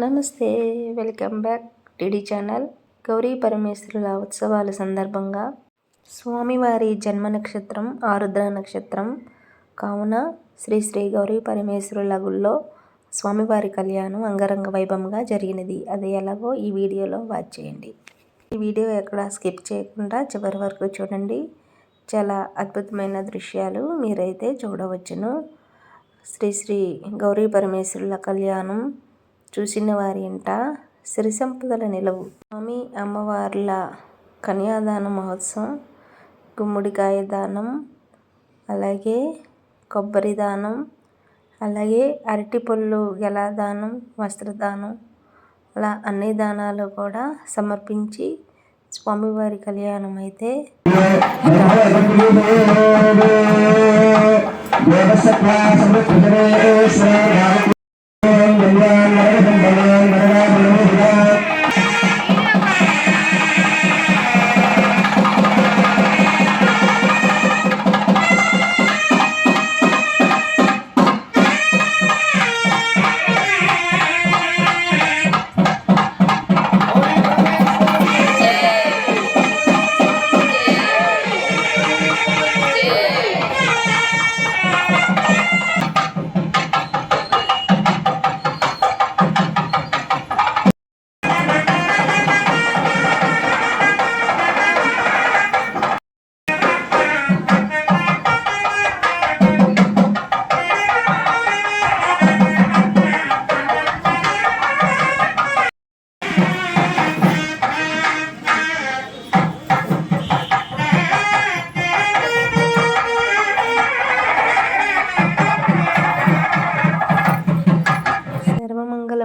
నమస్తే, welcome back TD channel. Gauri పరమేశ్వరుల ఉత్సవాల సందర్భంగా స్వామివారి జన్మ నక్షత్రం ఆరుద్ర నక్షత్రం కావున శ్రీ శ్రీ గౌరీ పరమేశ్వరుల గుళ్ళో స్వామివారి కళ్యాణం అంగరంగ వైభవంగా జరిగినది. అది ఎలాగో ఈ వీడియోలో వాచ్ చేయండి. ఈ వీడియో ఎక్కడ స్కిప్ చేయకుండా చివరి వరకు చూడండి. చాలా అద్భుతమైన దృశ్యాలు మీరైతే చూడవచ్చును. శ్రీ శ్రీ గౌరీ పరమేశ్వరుల కళ్యాణం చూసిన వారి ఇంట సిరి సంపదల నిలవు. స్వామి అమ్మవార్ల కన్యాదాన మహోత్సవం, గుమ్మడికాయ దానం, అలాగే కొబ్బరి దానం, అలాగే అరటిపళ్ళు గెల దానం, వస్త్రదానం, అలా అన్ని దానాలు కూడా సమర్పించి స్వామివారి కళ్యాణం అయితే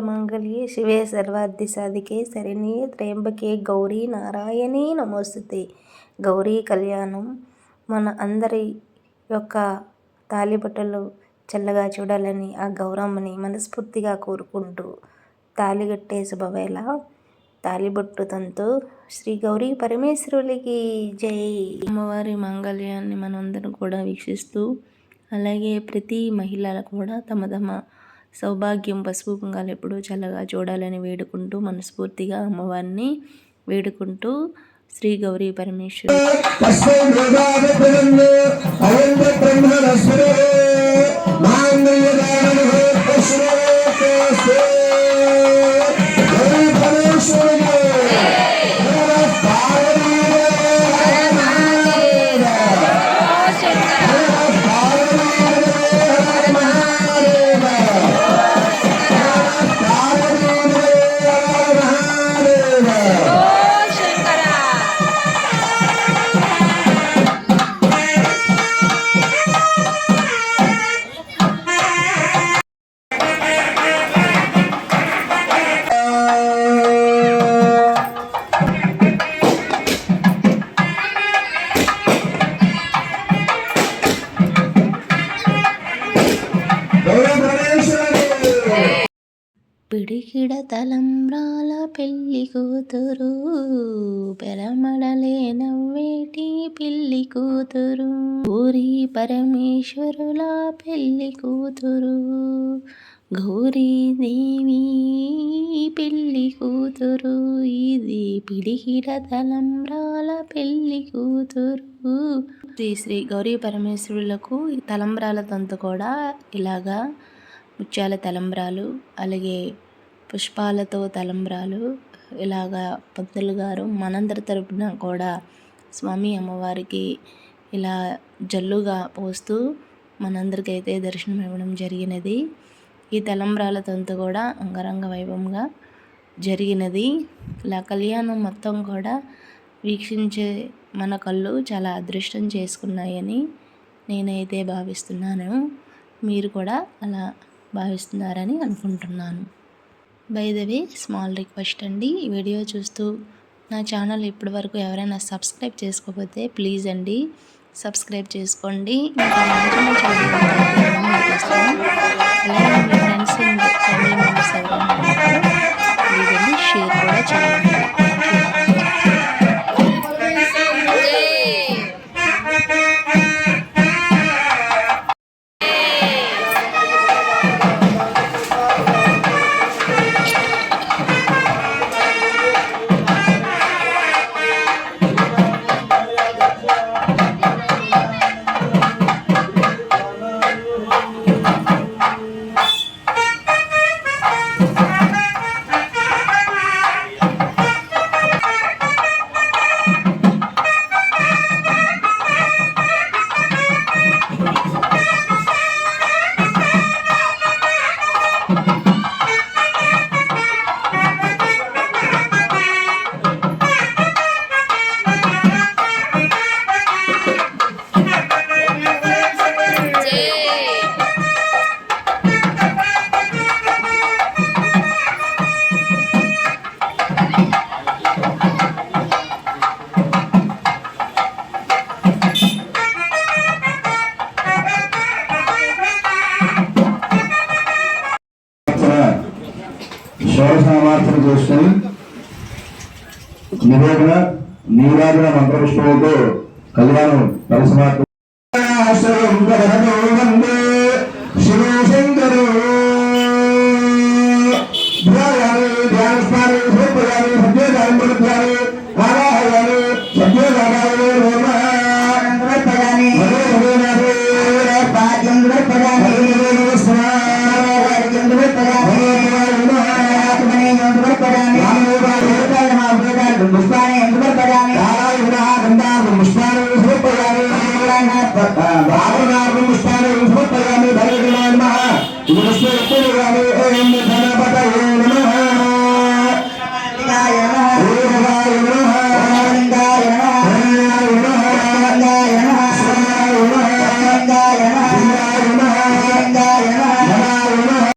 మంగళే శివే సర్వార్థి సాధికే శరణ్యే త్రయంబకే గౌరీ నారాయణీ నమోస్తుతే. గౌరీ కళ్యాణం మన అందరి యొక్క తాళిబట్టలు చల్లగా చూడాలని ఆ గౌరమ్మని మనస్ఫూర్తిగా కోరుకుంటూ తాళిగట్టే శుభవేళ తాళిబొట్టు తంతు శ్రీ గౌరీ పరమేశ్వరులకి జై. అమ్మవారి మంగళ్యాన్ని మనందరం కూడా వీక్షిస్తూ, అలాగే ప్రతి మహిళలు కూడా తమ తమ సౌభాగ్యం పసుపు కుంకాలు ఎప్పుడూ చల్లగా చూడాలని వేడుకుంటూ మనస్ఫూర్తిగా అమ్మవారిని వేడుకుంటూ శ్రీ గౌరీ పరమేశ్వరి పిడికిడ తలంబ్రాల పెళ్లి కూతురు, పెరమడలే నవ్వేటి పెళ్లి కూతురు, గౌరీ పరమేశ్వరుల పెళ్లి కూతురు, గౌరీదేవి పెళ్లి కూతురు, ఇది పిడికిడ తలంబ్రాల పెళ్లి కూతురు. శ్రీ శ్రీ గౌరీ పరమేశ్వరులకు తలంబ్రాల తంతు కూడా ఇలాగా ముత్యాల తలంబ్రాలు, అలాగే పుష్పాలతో తలంబ్రాలు, ఇలాగా పంతులు గారు మనందరి తరపున కూడా స్వామి అమ్మవారికి ఇలా జల్లుగా పోస్తూ మనందరికైతే దర్శనం ఇవ్వడం జరిగినది. ఈ తలంబ్రాల తంతు కూడా అంగరంగ వైభవంగా జరిగినది. ఇలా కళ్యాణం మొత్తం కూడా వీక్షించే మన కళ్ళు చాలా అదృష్టం చేసుకున్నాయని నేనైతే భావిస్తున్నాను. మీరు కూడా అలా భావిస్తున్నారని అనుకుంటున్నాను. By the way, small request అండి, ఈ వీడియో చూస్తూ నా ఛానల్ ఇప్పటి వరకు ఎవరైనా సబ్స్క్రైబ్ చేసుకోకపోతే ప్లీజ్ అండి సబ్స్క్రైబ్ చేసుకోండి. అలాగే మీ ఫ్రెండ్స్ అండ్ ఫ్యామిలీ మెంబర్స్ ఎవరైనా ప్లీజ్ అండి షేర్ కూడా చేయండి. షోడశామార్చన చేసుకుని నివేదన నీరాజన మంత్రపుష్పంతో కళ్యాణం పరిసమాప్తి శివశంకరు